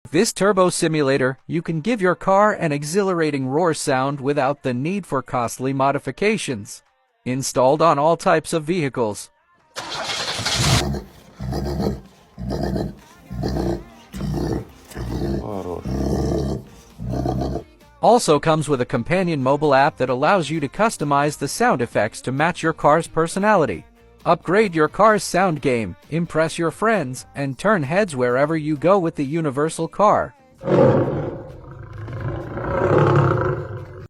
This turbo simulator, you can give your car an exhilarating roar sound without the need for costly modifications. Installed on all types of vehicles. Also comes with a companion mobile app that allows you to customize the sound effects to match your car's personality. Upgrade your car's sound game, impress your friends, and turn heads wherever you go with the universal car.